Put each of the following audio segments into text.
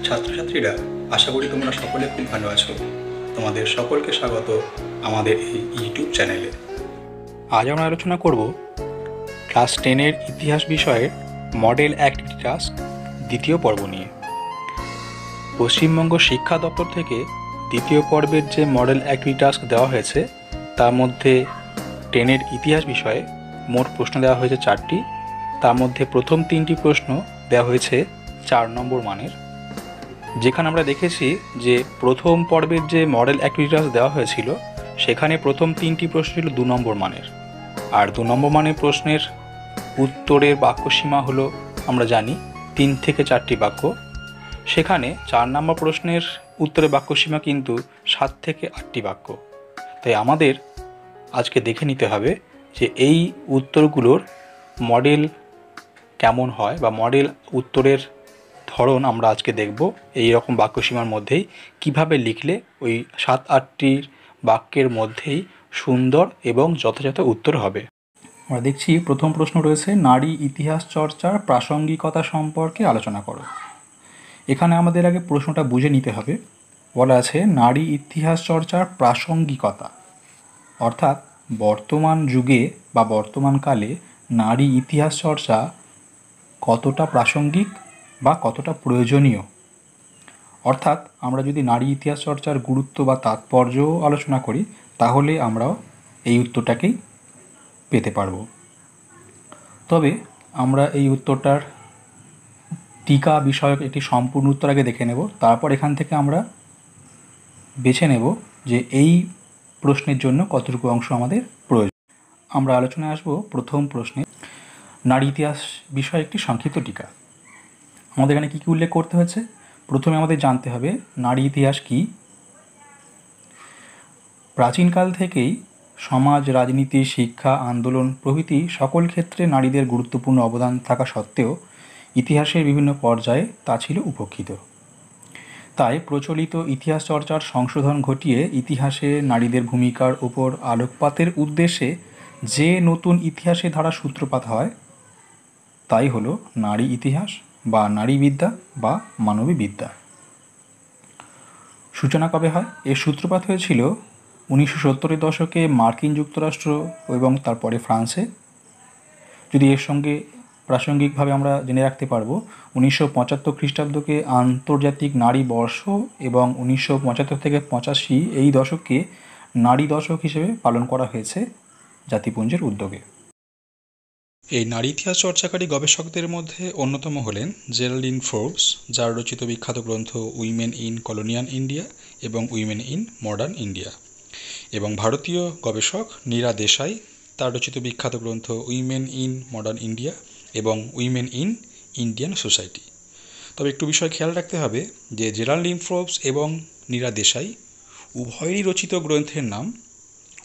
ছাত্রছাত্রীরা, আশা করি তোমরা সকলে খুব ভালো আছো। তোমাদের সকলকে স্বাগত আমাদের এই ইউটিউব চ্যানেলে। আজ আমরা আলোচনা করব ক্লাস 10-এর ইতিহাস বিষয়ের মডেল অ্যাক্টিভিটি টাস্ক দ্বিতীয় পর্ব নিয়ে। পশ্চিমবঙ্গ শিক্ষা দপ্তর থেকে দ্বিতীয় পর্বের যে মডেল অ্যাক্টিভিটি টাস্ক দেওয়া হয়েছে তার মধ্যে 10-এর ইতিহাস বিষয়ে মোট প্রশ্ন দেওয়া হয়েছে 4টি। তার মধ্যে প্রথম 3টি প্রশ্ন দেওয়া হয়েছে 4 নম্বর মানের। যেখানে আমরা দেখেছি যে প্রথম পর্বের যে মডেল অ্যাক্টিভিটি টাস্ক দেওয়া হয়েছিল সেখানে প্রথম 3টি প্রশ্ন ছিল 2 নম্বর মানের, আর 2 নম্বর মানের প্রশ্নের উত্তরের বাক্যসীমা হলো আমরা জানি 3 থেকে 4টি বাক্য। সেখানে 4 নম্বর প্রশ্নের উত্তরের বাক্যসীমা কিন্তু 7 থেকে 8টি বাক্য। তাই আমাদের আজকে দেখে নিতে হবে যে এই উত্তরগুলোর মডেল কেমন হয় বা মডেল উত্তরের ধরন আমরা আজকে দেখব। এই রকম বাক্যসীমার মধ্যেই কিভাবে লিখলে ওই 7-8টি বাক্যের মধ্যেই সুন্দর এবং যথাযথ উত্তর হবে। আমরা দেখছি প্রথম প্রশ্ন রয়েছে, নারী ইতিহাস চর্চার প্রাসঙ্গিকতা সম্পর্কে আলোচনা করো। এখানে আমাদের আগে প্রশ্নটা বুঝে নিতে হবে। বলা আছে নারী ইতিহাস চর্চার প্রাসঙ্গিকতা, অর্থাৎ বর্তমান যুগে বা বর্তমানকালে নারী ইতিহাস চর্চা কতটা প্রাসঙ্গিক বা কতটা প্রয়োজনীয়। অর্থাৎ আমরা যদি নারী ইতিহাস চর্চার গুরুত্ব বা তাৎপর্য আলোচনা করি তাহলে আমরাও এই উত্তরটাকেই পেতে পারব। তবে আমরা এই উত্তরটার টিকা বিষয়ক একটি সম্পূর্ণ উত্তর আগে দেখে নেব, তারপর এখান থেকে আমরা বেছে নেব যে এই প্রশ্নের জন্য কতটুকু অংশ আমাদের প্রয়োজন। আমরা আলোচনায় আসব প্রথম প্রশ্নে, নারী ইতিহাস বিষয়ে একটি সংক্ষিপ্ত টিকা। আমাদের এখানে কী কী উল্লেখ করতে হয়েছে? প্রথমে আমাদের জানতে হবে নারী ইতিহাস কী। প্রাচীনকাল থেকেই সমাজ, রাজনীতি, শিক্ষা, আন্দোলন প্রভৃতি সকল ক্ষেত্রে নারীদের গুরুত্বপূর্ণ অবদান থাকা সত্ত্বেও ইতিহাসের বিভিন্ন পর্যায়ে তা ছিল উপেক্ষিত। তাই প্রচলিত ইতিহাস চর্চার সংশোধন ঘটিয়ে ইতিহাসে নারীদের ভূমিকার উপর আলোকপাতের উদ্দেশ্যে যে নতুন ইতিহাসের ধারা সূত্রপাত হয় তাই হলো নারী ইতিহাস বা নারীবিদ্যা বা মানবী বিদ্যা। সূচনা কবে হয়? এর সূত্রপাত হয়েছিল 1970-এর দশকে মার্কিন যুক্তরাষ্ট্র এবং তারপরে ফ্রান্সে। যদি এর সঙ্গে প্রাসঙ্গিকভাবে আমরা জেনে রাখতে পারবো 1975 খ্রিস্টাব্দকে আন্তর্জাতিক নারী বর্ষ এবং 1975 থেকে 85 এই দশককে নারী দশক হিসেবে পালন করা হয়েছে জাতিপুঞ্জের উদ্যোগে। এই নারী ইতিহাস চর্চাকারী গবেষকদের মধ্যে অন্যতম হলেন জেরাল্ডিন ফোর্বস, যার রচিত বিখ্যাত গ্রন্থ উইমেন ইন কলোনিয়াল ইন্ডিয়া এবং উইমেন ইন মডার্ন ইন্ডিয়া, এবং ভারতীয় গবেষক নীরা দেশাই, তার রচিত বিখ্যাত গ্রন্থ উইমেন ইন মডার্ন ইন্ডিয়া এবং উইমেন ইন ইন্ডিয়ান সোসাইটি। তবে একটু বিষয় খেয়াল রাখতে হবে যে জেরাল্ডিন ফোর্বস এবং নীরা দেশাই উভয়েরই রচিত গ্রন্থের নাম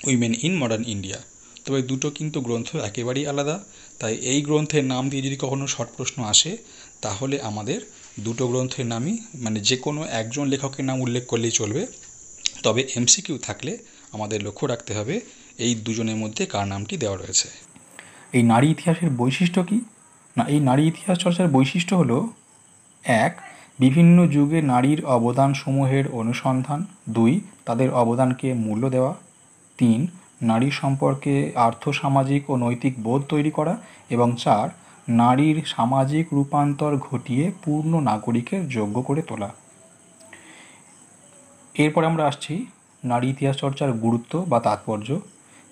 উইমেন ইন মডার্ন ইন্ডিয়া, তবে দুটো কিন্তু গ্রন্থ একেবারেই আলাদা। তাই এই গ্রন্থের নাম দিয়ে যদি কখনো শর্ট প্রশ্ন আসে তাহলে আমাদের দুটো গ্রন্থের নামই মানে যে কোনো একজন লেখকের নাম উল্লেখ করলেই চলবে। তবে এমসিকিউ থাকলে আমাদের লক্ষ্য রাখতে হবে এই দুজনের মধ্যে কার নামটি দেওয়া রয়েছে। এই নারী ইতিহাসের বৈশিষ্ট্য কী? না, এই নারী ইতিহাস চর্চার বৈশিষ্ট্য হলো 1. বিভিন্ন যুগে নারীর অবদানসমূহের অনুসন্ধান। 2. তাদের অবদানকে মূল্য দেওয়া। 3. নারী সম্পর্কে আর্থসামাজিক ও নৈতিক বোধ তৈরি করা। এবং 4. নারীর সামাজিক রূপান্তর ঘটিয়ে পূর্ণ নাগরিকের যোগ্য করে তোলা। এরপর আমরা আসছি নারী ইতিহাস চর্চার গুরুত্ব বা তাৎপর্য,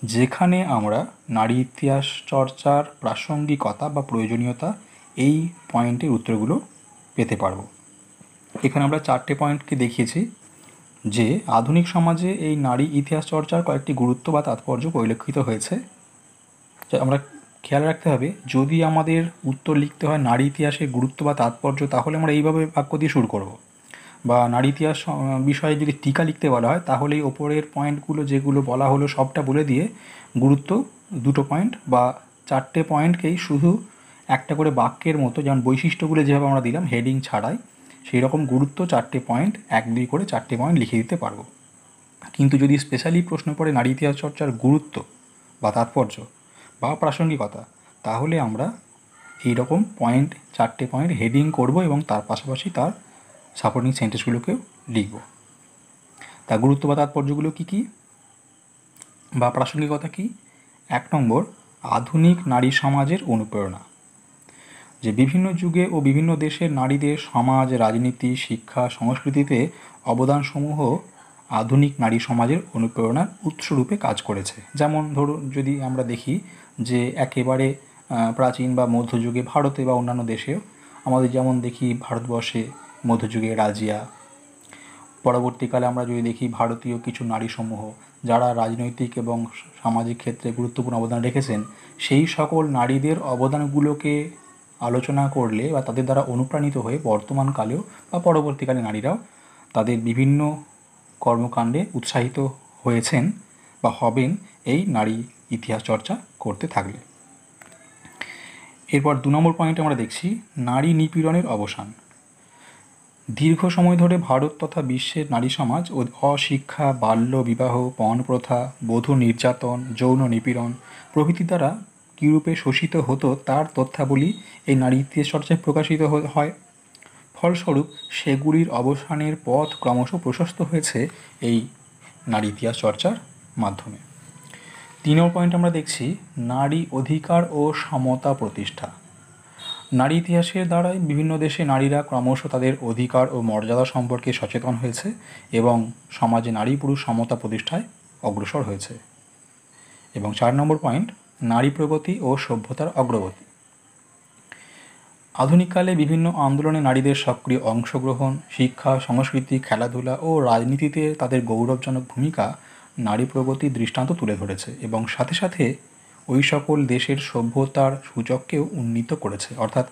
যেখানে আমরা নারী ইতিহাস চর্চার প্রাসঙ্গিকতা বা প্রয়োজনীয়তা এই পয়েন্টের উত্তরগুলো পেতে পারবো। এখানে আমরা 4টে পয়েন্টকে দেখিয়েছি যে আধুনিক সমাজে এই নারী ইতিহাস চর্চার কয়েকটি গুরুত্ব বা তাৎপর্য পরিলক্ষিত হয়েছে। আমরা খেয়াল রাখতে হবে যদি আমাদের উত্তর লিখতে হয় নারী ইতিহাসের গুরুত্ব বা তাৎপর্য, তাহলে আমরা এইভাবে বাক্য দিয়ে শুরু করব। বা নারী ইতিহাস বিষয়ে যদি টিকা লিখতে বলা হয় তাহলে এই ওপরের পয়েন্টগুলো যেগুলো বলা হলো সবটা বলে দিয়ে গুরুত্ব 2টো পয়েন্ট বা 4টে পয়েন্টকেই শুধু একটা করে বাক্যের মতো, যেমন বৈশিষ্ট্যগুলো যেভাবে আমরা দিলাম হেডিং ছাড়াই, সেই রকম গুরুত্ব 4টে পয়েন্ট 1-2 করে 4টে পয়েন্ট লিখে দিতে পারবো। কিন্তু যদি স্পেশালি প্রশ্ন পড়ে নারী ইতিহাস চর্চার গুরুত্ব বা তাৎপর্য বা প্রাসঙ্গিকতা, তাহলে আমরা এই রকম পয়েন্ট 4টে পয়েন্ট হেডিং করব এবং তার পাশাপাশি তার সাপোর্টিং সেন্টেন্সগুলোকেও লিখব। তার গুরুত্ব বা তাৎপর্যগুলো কী কী বা প্রাসঙ্গিকতা কী? 1 নম্বর, আধুনিক নারী সমাজের অনুপ্রেরণা। যে বিভিন্ন যুগে ও বিভিন্ন দেশের নারীদের সমাজ, রাজনীতি, শিক্ষা, সংস্কৃতিতে অবদানসমূহ আধুনিক নারী সমাজের অনুপ্রেরণার উৎসরূপে কাজ করেছে। যেমন ধরুন, যদি আমরা দেখি যে একেবারে প্রাচীন বা মধ্যযুগে ভারতে বা অন্যান্য দেশেও আমাদের যেমন দেখি ভারতবর্ষে মধ্যযুগে রাজিয়া, পরবর্তীকালে আমরা যদি দেখি ভারতীয় কিছু নারীসমূহ যারা রাজনৈতিক এবং সামাজিক ক্ষেত্রে গুরুত্বপূর্ণ অবদান রেখেছেন, সেই সকল নারীদের অবদানগুলোকে আলোচনা করলে বা তাদের দ্বারা অনুপ্রাণিত হয়ে বর্তমানকালেও বা পরবর্তীকালে নারীরাও তাদের বিভিন্ন কর্মকাণ্ডে উৎসাহিত হয়েছেন বা হবেন এই নারী ইতিহাস চর্চা করতে থাকলে। এরপর 2 নম্বর পয়েন্টে আমরা দেখছি নারী নিপীড়নের অবসান। দীর্ঘ সময় ধরে ভারত তথা বিশ্বের নারী সমাজ ও অশিক্ষা, বাল্য বিবাহ, পণ প্রথা, বধূ নির্যাতন, যৌন নিপীড়ন প্রভৃতি দ্বারা কীরূপে শোষিত হতো তার তথ্যাবলী এই নারী ইতিহাস চর্চায় প্রকাশিত হয়। ফলস্বরূপ সেগুলির অবসানের পথ ক্রমশ প্রশস্ত হয়েছে এই নারী ইতিহাস চর্চার মাধ্যমে। 3 নম্বর পয়েন্ট আমরা দেখছি নারী অধিকার ও সমতা প্রতিষ্ঠা। নারী ইতিহাসের দ্বারাই বিভিন্ন দেশে নারীরা ক্রমশ তাদের অধিকার ও মর্যাদা সম্পর্কে সচেতন হয়েছে এবং সমাজে নারী পুরুষ সমতা প্রতিষ্ঠায় অগ্রসর হয়েছে। এবং 4 নম্বর পয়েন্ট নারী প্রগতি ও সভ্যতার অগ্রগতি। আধুনিককালে বিভিন্ন আন্দোলনে নারীদের সক্রিয় অংশগ্রহণ, শিক্ষা, সংস্কৃতি, খেলাধুলা ও রাজনীতিতে তাদের গৌরবজনক ভূমিকা নারী প্রগতির দৃষ্টান্ত তুলে ধরেছে এবং সাথে সাথে ওই সকল দেশের সভ্যতার সূচককেও উন্নীত করেছে। অর্থাৎ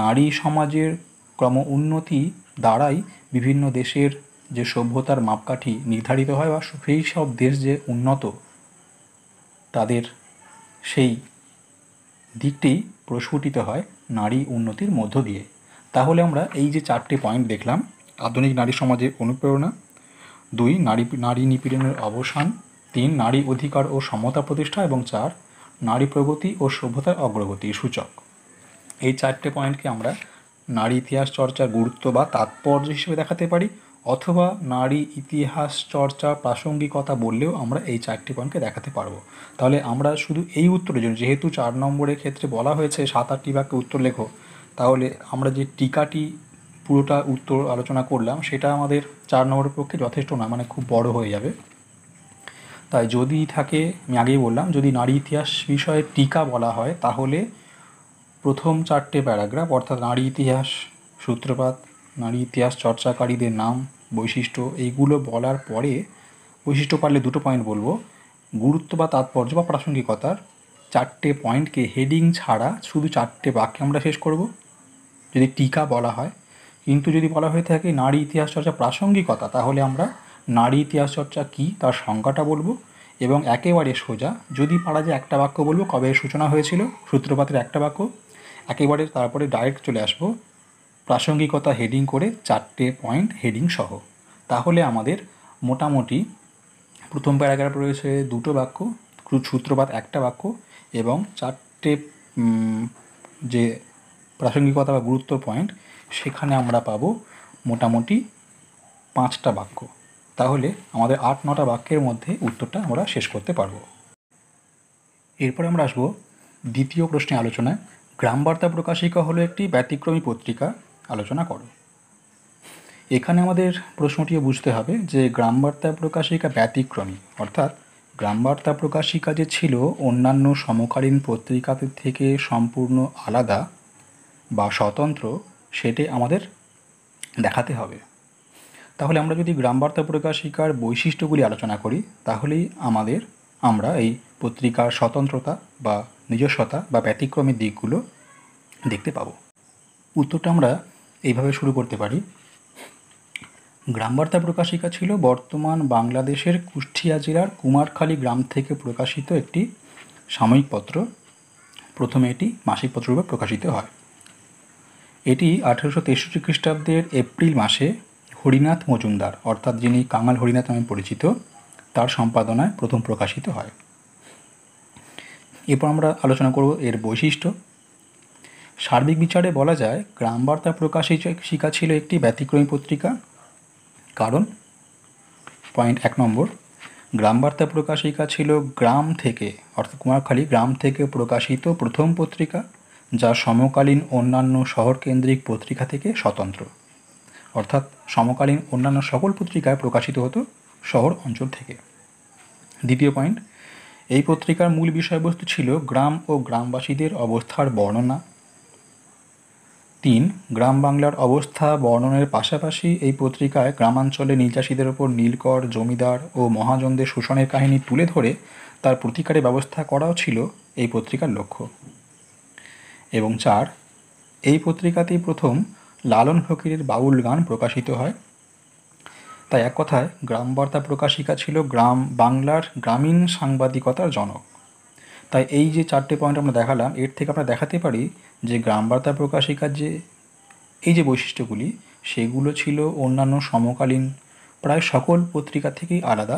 নারী সমাজের ক্রম উন্নতি দ্বারাই বিভিন্ন দেশের যে সভ্যতার মাপকাঠি নির্ধারিত হয় বা সেই সব দেশ যে উন্নত তাদের সেই দিকটি প্রস্ফুটিত হয় নারী উন্নতির মধ্য দিয়ে। তাহলে আমরা এই যে 4টে পয়েন্ট দেখলাম, আধুনিক নারী সমাজের অনুপ্রেরণা, 2 নারী নিপীড়নের অবসান, 3 নারী অধিকার ও সমতা প্রতিষ্ঠা এবং 4 নারী প্রগতি ও সভ্যতার অগ্রগতির সূচক। এই 4টে পয়েন্টকে আমরা নারী ইতিহাস চর্চার গুরুত্ব বা তাৎপর্য হিসেবে দেখাতে পারি, অথবা নারী ইতিহাস চর্চা প্রাসঙ্গিকতা বললেও আমরা এই 4টে পয়েন্টকে দেখাতে পারবো। তাহলে আমরা শুধু এই উত্তরের জন্য, যেহেতু 4 নম্বরের ক্ষেত্রে বলা হয়েছে 7-8টি বাক্যে উত্তর লেখো, তাহলে আমরা যে টিকাটি পুরোটা উত্তর আলোচনা করলাম সেটা আমাদের 4 নম্বরের পক্ষে যথেষ্ট না, মানে খুব বড় হয়ে যাবে। তাই যদি থাকে, আমি আগেই বললাম, যদি নারী ইতিহাস বিষয়ে টিকা বলা হয় তাহলে প্রথম 4টে প্যারাগ্রাফ অর্থাৎ নারী ইতিহাস সূত্রপাত, নারী ইতিহাস চর্চাকারীদের নাম, বৈশিষ্ট্য, এইগুলো বলার পরে বৈশিষ্ট্য পারলে 2টো পয়েন্ট বলবো, গুরুত্ব বা তাৎপর্য বা প্রাসঙ্গিকতার 4টে পয়েন্টকে হেডিং ছাড়া শুধু 4টে বাক্যে আমরা শেষ করব যদি টিকা বলা হয়। কিন্তু যদি বলা হয়ে থাকে নারী ইতিহাস চর্চা প্রাসঙ্গিকতা, তাহলে আমরা নারী ইতিহাস চর্চা কী তার সংজ্ঞাটা বলবো এবং একেবারে সোজা যদি পারা যায় একটা বাক্য বলবো কবে সূচনা হয়েছিল, সূত্রপাতের একটা বাক্য, একেবারে তারপরে ডাইরেক্ট চলে আসবো প্রাসঙ্গিকতা হেডিং করে 4টে পয়েন্ট হেডিং সহ। তাহলে আমাদের মোটামুটি প্রথম প্যারাগ্রাফ রয়েছে 2টো বাক্য, সূত্রপাত একটা বাক্য এবং 4টে যে প্রাসঙ্গিকতা বা গুরুত্ব পয়েন্ট সেখানে আমরা পাবো মোটামুটি 5টা বাক্য। তাহলে আমাদের 8-9টা বাক্যের মধ্যে উত্তরটা আমরা শেষ করতে পারবো। এরপরে আমরা আসবো দ্বিতীয় প্রশ্নে আলোচনায়। গ্রামবার্তা প্রকাশিকা হলো একটি ব্যতিক্রমী পত্রিকা, আলোচনা করো। এখানে আমাদের প্রশ্নটিও বুঝতে হবে যে গ্রামবার্তা প্রকাশিকা ব্যতিক্রমী, অর্থাৎ গ্রামবার্তা প্রকাশিকা যে ছিল অন্যান্য সমকালীন পত্রিকাদের থেকে সম্পূর্ণ আলাদা বা স্বতন্ত্র, সেটি আমাদের দেখাতে হবে। তাহলে আমরা যদি গ্রামবার্তা প্রকাশিকার বৈশিষ্ট্যগুলি আলোচনা করি তাহলেই আমরা এই পত্রিকার স্বতন্ত্রতা বা নিজস্বতা বা ব্যতিক্রমী দিকগুলো দেখতে পাবো। উত্তরটা আমরা এইভাবে শুরু করতে পারি। গ্রামবার্তা প্রকাশিকা ছিল বর্তমান বাংলাদেশের কুষ্টিয়া জেলার কুমারখালী গ্রাম থেকে প্রকাশিত একটি সাময়িক পত্র। প্রথমে এটি মাসিক পত্ররূপে প্রকাশিত হয়। এটি 1863 খ্রিস্টাব্দের এপ্রিল মাসে হরিনাথ মজুমদার, অর্থাৎ যিনি কাঙাল হরিনাথ নামে পরিচিত, তার সম্পাদনায় প্রথম প্রকাশিত হয়। এরপর আমরা আলোচনা করব এর বৈশিষ্ট্য। সার্বিক বিচারে বলা যায় গ্রাম বার্তা প্রকাশিকা ছিল একটি ব্যতিক্রমী পত্রিকা। কারণ পয়েন্ট 1 নম্বর, গ্রাম বার্তা প্রকাশিকা ছিল গ্রাম থেকে অর্থাৎ কুমারখালী গ্রাম থেকে প্রকাশিত প্রথম পত্রিকা, যা সমকালীন অন্যান্য শহর কেন্দ্রিক পত্রিকা থেকে স্বতন্ত্র। অর্থাৎ সমকালীন অন্যান্য সকল পত্রিকায় প্রকাশিত হতো শহর অঞ্চল থেকে। দ্বিতীয় পয়েন্ট, এই পত্রিকার মূল বিষয়বস্তু ছিল গ্রাম ও গ্রামবাসীদের অবস্থার বর্ণনা। 3, গ্রাম বাংলার অবস্থা বর্ণনের পাশাপাশি এই পত্রিকায় গ্রামাঞ্চলে নীলচাষীদের ওপর নীলকর, জমিদার ও মহাজনদের শোষণের কাহিনী তুলে ধরে তার প্রতিকারের ব্যবস্থা করাও ছিল এই পত্রিকার লক্ষ্য। এবং 4, এই পত্রিকাতেই প্রথম লালন ফকিরের বাউল গান প্রকাশিত হয়। তাই এক কথায় গ্রাম বার্তা প্রকাশিকা ছিল গ্রাম বাংলার গ্রামীণ সাংবাদিকতার জনক। তাই এই যে 4টে পয়েন্ট আমরা দেখালাম, এর থেকে আমরা দেখাতে পারি যে গ্রাম বার্তা প্রকাশিকার যে এই যে বৈশিষ্ট্যগুলি, সেগুলো ছিল অন্যান্য সমকালীন প্রায় সকল পত্রিকা থেকেই আলাদা।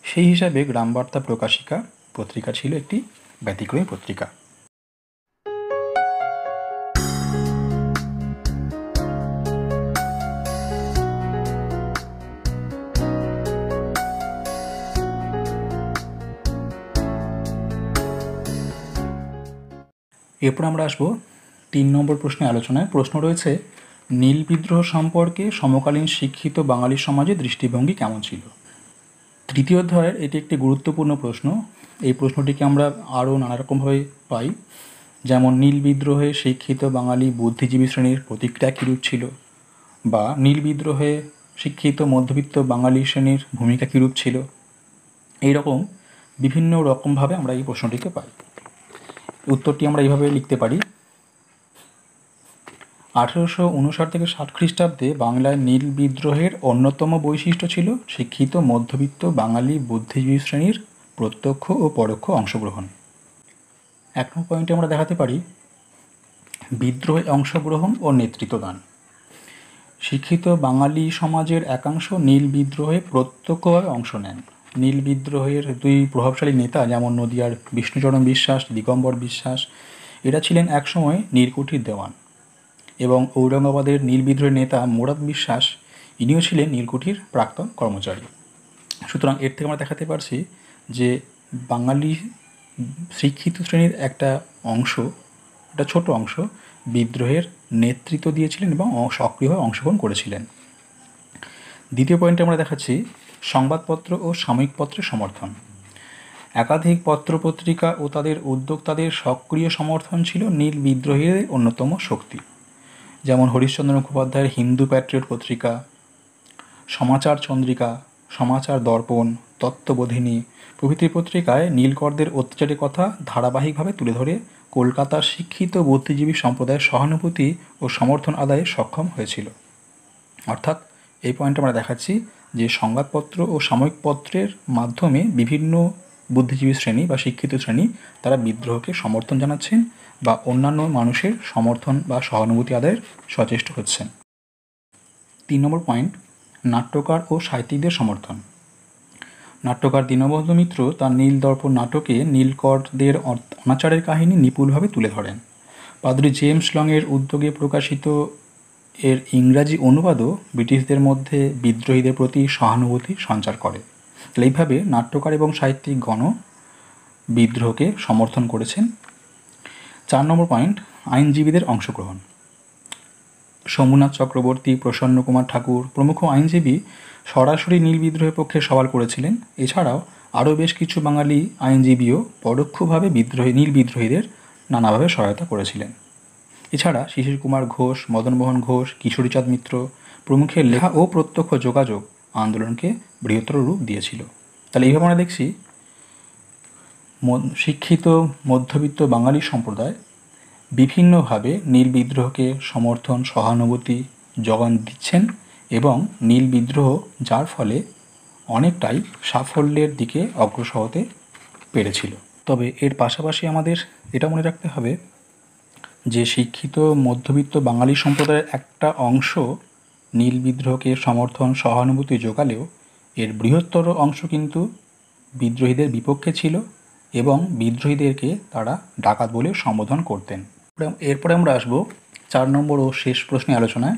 সেই হিসাবে গ্রাম বার্তা প্রকাশিকা পত্রিকা ছিল একটি ব্যতিক্রমী পত্রিকা। এরপর আমরা আসবো 3 নম্বর প্রশ্নের আলোচনায়। প্রশ্ন রয়েছে, নীল বিদ্রোহ সম্পর্কে সমকালীন শিক্ষিত বাঙালি সমাজের দৃষ্টিভঙ্গি কেমন ছিল? তৃতীয় অধ্যায়ের এটি একটি গুরুত্বপূর্ণ প্রশ্ন। এই প্রশ্নটিকে আমরা আরও নানারকমভাবে পাই, যেমন নীল বিদ্রোহে শিক্ষিত বাঙালি বুদ্ধিজীবী শ্রেণীর প্রতিক্রিয়া কীরূপ ছিল, বা নীল বিদ্রোহে শিক্ষিত মধ্যবিত্ত বাঙালি শ্রেণীর ভূমিকা কীরূপ ছিল। এইরকম বিভিন্ন রকমভাবে আমরা এই প্রশ্নটিকে পাই। উত্তরটি আমরা এইভাবে লিখতে পারি, 1859 থেকে 60 খ্রিস্টাব্দে বাংলায় নীল বিদ্রোহের অন্যতম বৈশিষ্ট্য ছিল শিক্ষিত মধ্যবিত্ত বাঙালি বুদ্ধিজীবী শ্রেণীর প্রত্যক্ষ ও পরোক্ষ অংশগ্রহণ। 1 নম্বর পয়েন্টে আমরা দেখাতে পারি বিদ্রোহে অংশগ্রহণ ও নেতৃত্বদান। শিক্ষিত বাঙালি সমাজের একাংশ নীল বিদ্রোহে প্রত্যক্ষভাবে অংশ নেন। নীল বিদ্রোহের 2 প্রভাবশালী নেতা যেমন নদিয়ার বিষ্ণুচরণ বিশ্বাস, দিগম্বর বিশ্বাস, এরা ছিলেন একসময় নীলকুঠির দেওয়ান। এবং ঔরঙ্গাবাদের নীল বিদ্রোহের নেতা মোরাদ বিশ্বাস, ইনিও ছিলেন নীলকুঠির প্রাক্তন কর্মচারী। সুতরাং এর থেকে আমরা দেখাতে পারছি যে বাঙালি শিক্ষিত শ্রেণীর একটা অংশ, একটা ছোট অংশ বিদ্রোহের নেতৃত্ব দিয়েছিলেন এবং সক্রিয়ভাবে অংশগ্রহণ করেছিলেন। দ্বিতীয় পয়েন্টে আমরা দেখাচ্ছি সংবাদপত্র ও সাময়িক পত্রের সমর্থন। একাধিক পত্রপত্রিকা ও তাদের উদ্যোক্তাদের সক্রিয় সমর্থন ছিল নীল বিদ্রোহের অন্যতম শক্তি। যেমন হরিশ্চন্দ্র মুখোপাধ্যায়ের হিন্দু প্যাট্রিয়ট পত্রিকা, সমাচার চন্দ্রিকা, সমাচার দর্পণ, তত্ত্ববোধিনী প্রভৃতি পত্রিকায় নীলকরদের অত্যাচারের কথা ধারাবাহিকভাবে তুলে ধরে কলকাতার শিক্ষিত বুদ্ধিজীবী সম্প্রদায়ের সহানুভূতি ও সমর্থন আদায়ে সক্ষম হয়েছিল। অর্থাৎ এই পয়েন্টে আমরা দেখাচ্ছি যে সংবাদপত্র ও সাময়িক পত্রের মাধ্যমে বিভিন্ন বুদ্ধিজীবী শ্রেণী বা শিক্ষিত শ্রেণী তারা বিদ্রোহকে সমর্থন জানাচ্ছেন বা অন্যান্য মানুষের সমর্থন বা সহানুভূতি আদায়ের সচেষ্ট হচ্ছেন। 3 নম্বর পয়েন্ট, নাট্যকার ও সাহিত্যিকদের সমর্থন। নাট্যকার দীনবন্ধু মিত্র তার নীল দর্পণ নাটকে নীলকরদের অনাচারের কাহিনী নিপুণভাবে তুলে ধরেন। পাদ্রী জেমস লংয়ের উদ্যোগে প্রকাশিত এর ইংরাজি অনুবাদও ব্রিটিশদের মধ্যে বিদ্রোহীদের প্রতি সহানুভূতি সঞ্চার করে। এইভাবে নাট্যকার এবং সাহিত্যিকগণ বিদ্রোহকে সমর্থন করেছেন। 4 নম্বর পয়েন্ট, আইনজীবীদের অংশগ্রহণ। সোমনাথ চক্রবর্তী, প্রসন্ন কুমার ঠাকুর প্রমুখ আইনজীবী সরাসরি নীল বিদ্রোহের পক্ষে সওয়াল করেছিলেন। এছাড়াও আরও বেশ কিছু বাঙালি আইনজীবীও পরোক্ষভাবে নীল বিদ্রোহীদের নানাভাবে সহায়তা করেছিলেন। এছাড়া শিশির কুমার ঘোষ, মদনমোহন ঘোষ, কিশোরীচাঁদ মিত্র প্রমুখের লেখা ও প্রত্যক্ষ যোগাযোগ আন্দোলনকে বৃহত্তর রূপ দিয়েছিল। তাহলে এইভাবে আমরা দেখছি শিক্ষিত মধ্যবিত্ত বাঙালি সম্প্রদায় বিভিন্নভাবে নীল বিদ্রোহকে সমর্থন, সহানুভূতি যোগান দিচ্ছেন এবং নীল বিদ্রোহ যার ফলে অনেকটাই সাফল্যের দিকে অগ্রসর হতে পেরেছিল। তবে এর পাশাপাশি আমাদের এটা মনে রাখতে হবে যে শিক্ষিত মধ্যবিত্ত বাঙালি সম্প্রদায়ের একটা অংশ নীল বিদ্রোহকে সমর্থন, সহানুভূতি যোগালেও এর বৃহত্তর অংশ কিন্তু বিদ্রোহীদের বিপক্ষে ছিল এবং বিদ্রোহীদেরকে তারা ডাকাত বলে সম্বোধন করতেন। এরপরে আমরা আসবো 4 নম্বর ও শেষ প্রশ্নে আলোচনায়।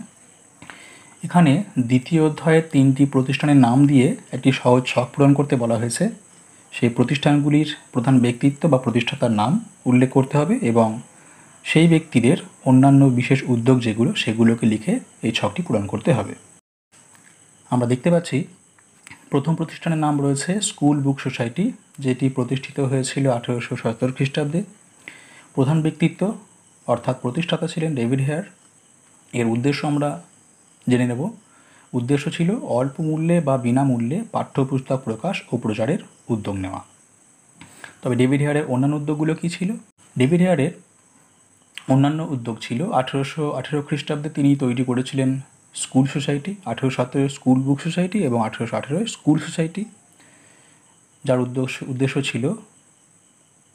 এখানে দ্বিতীয় অধ্যায়ে 3টি প্রতিষ্ঠানের নাম দিয়ে একটি সহজ ছক পূরণ করতে বলা হয়েছে। সেই প্রতিষ্ঠানগুলির প্রধান ব্যক্তিত্ব বা প্রতিষ্ঠাতার নাম উল্লেখ করতে হবে এবং সেই ব্যক্তিদের অন্যান্য বিশেষ উদ্যোগ যেগুলো সেগুলোকে লিখে এই ছকটি পূরণ করতে হবে। আমরা দেখতে পাচ্ছি প্রথম প্রতিষ্ঠানের নাম রয়েছে স্কুল বুক সোসাইটি, যেটি প্রতিষ্ঠিত হয়েছিল 1877 খ্রিস্টাব্দে। প্রধান ব্যক্তিত্ব অর্থাৎ প্রতিষ্ঠাতা ছিলেন ডেভিড হেয়ার। এর উদ্দেশ্য আমরা জেনে নেব। উদ্দেশ্য ছিল অল্প মূল্যে বা বিনামূল্যে পাঠ্যপুস্তক প্রকাশ ও প্রচারের উদ্যোগ নেওয়া। তবে ডেভিড হেয়ারের অন্যান্য উদ্যোগগুলো কী ছিল? ডেভিড হেয়ারের অন্যান্য উদ্যোগ ছিল 1818 খ্রিস্টাব্দে তিনি তৈরি করেছিলেন school society, 1817 school book society এবং 1818 স্কুল সোসাইটি, যার উদ্দেশ্য ছিল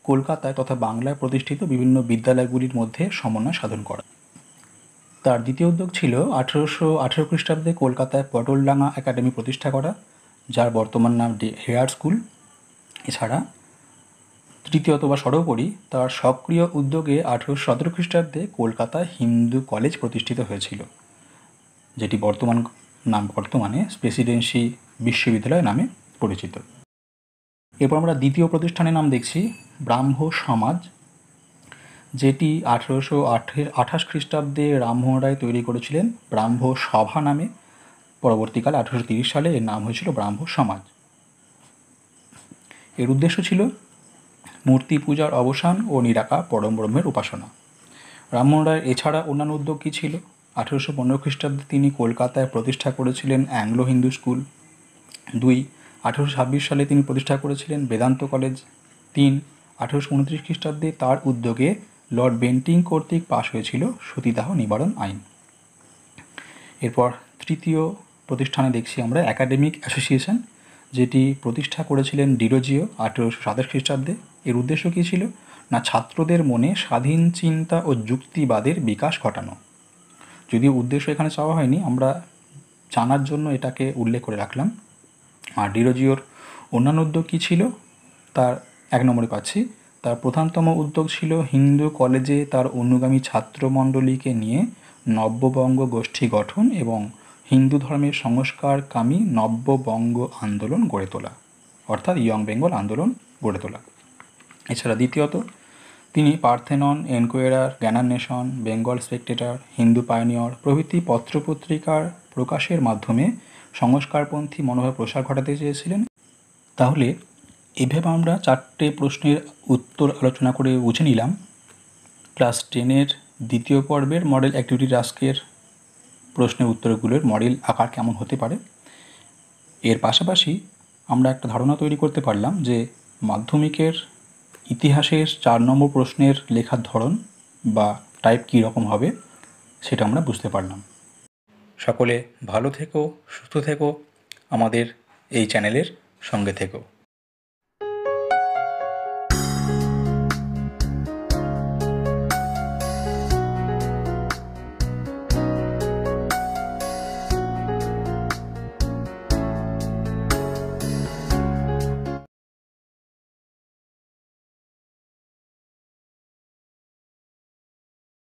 কলকাতায় তথা বাংলায় প্রতিষ্ঠিত বিভিন্ন বিদ্যালয়গুলির মধ্যে সমন্বয় সাধন করা। তার দ্বিতীয় উদ্যোগ ছিল 1818 খ্রিস্টাব্দে কলকাতায় পটলডাঙ্গা একাডেমি প্রতিষ্ঠা করা, যার বর্তমান নাম হেয়ার স্কুল। এছাড়া তৃতীয়ত বা সর্বোপরি তার সক্রিয় উদ্যোগে 1817 খ্রিস্টাব্দে কলকাতায় হিন্দু কলেজ প্রতিষ্ঠিত হয়েছিল, যেটি বর্তমানে প্রেসিডেন্সি বিশ্ববিদ্যালয় নামে পরিচিত। এরপর আমরা দ্বিতীয় প্রতিষ্ঠানের নাম দেখছি ব্রাহ্ম সমাজ, যেটি 1828 খ্রিস্টাব্দে রামমোহন রায় তৈরি করেছিলেন ব্রাহ্ম সভা নামে। পরবর্তীকালে 1830 সালে এর নাম হয়েছিল ব্রাহ্ম সমাজ। এর উদ্দেশ্য ছিল মূর্তি পূজার অবসান ও নিরাকার পরম ব্রহ্মের উপাসনা। রামমোহন রায়ের এছাড়া অন্যান্য উদ্যোগ কী ছিল? 1815 খ্রিস্টাব্দে তিনি কলকাতায় প্রতিষ্ঠা করেছিলেন অ্যাংলো হিন্দু স্কুল। 2. 1826 সালে তিনি প্রতিষ্ঠা করেছিলেন বেদান্ত কলেজ। 3. 1829 খ্রিস্টাব্দে তার উদ্যোগে লর্ড বেন্টিং কর্তৃক পাশ হয়েছিল সতীদাহ নিবারণ আইন। এরপর তৃতীয় প্রতিষ্ঠানে দেখছি আমরা একাডেমিক অ্যাসোসিয়েশন, যেটি প্রতিষ্ঠা করেছিলেন ডিরোজিও 1827 খ্রিস্টাব্দে। এর উদ্দেশ্য কী ছিল? না ছাত্রদের মনে স্বাধীন চিন্তা ও যুক্তিবাদের বিকাশ ঘটানো। যদিও উদ্দেশ্য এখানে চাওয়া হয়নি, আমরা জানার জন্য এটাকে উল্লেখ করে রাখলাম। আর ডিরোজিওর অন্যান্য উদ্যোগ কী ছিল? তার 1 নম্বরে পাচ্ছি, তার প্রধানতম উদ্যোগ ছিল হিন্দু কলেজে তার অনুগামী ছাত্রমণ্ডলীকে নিয়ে নব্যবঙ্গ গোষ্ঠী গঠন এবং হিন্দু ধর্মের সংস্কারকামী নব্যবঙ্গ আন্দোলন গড়ে তোলা, অর্থাৎ ইয়ং বেঙ্গল আন্দোলন গড়ে তোলা। এছাড়া দ্বিতীয়ত তিনি Parthenon, Enquirer, Gyananneshan, Bengal Spectator, Hindu Pioneer প্রভৃতি পত্রপত্রিকার প্রকাশের মাধ্যমে সংস্কারপন্থী মনোভাব প্রসার ঘটাতে চেয়েছিলেন। তাহলে এভাবে আমরা 4টে প্রশ্নের উত্তর আলোচনা করে বুঝে নিলাম ক্লাস 10-এর দ্বিতীয় পর্বের মডেল অ্যাক্টিভিটি টাস্কের প্রশ্নের উত্তরগুলোর মডেল আকার কেমন হতে পারে। এর পাশাপাশি আমরা একটা ধারণা তৈরি করতে পারলাম যে মাধ্যমিকের ইতিহাসের 4 নম্বর প্রশ্নের লেখার ধরন বা টাইপ কী রকম হবে সেটা আমরা বুঝতে পারলাম। সকলে ভালো থেকো, সুস্থ থেকো, আমাদের এই চ্যানেলের সঙ্গে থেকো।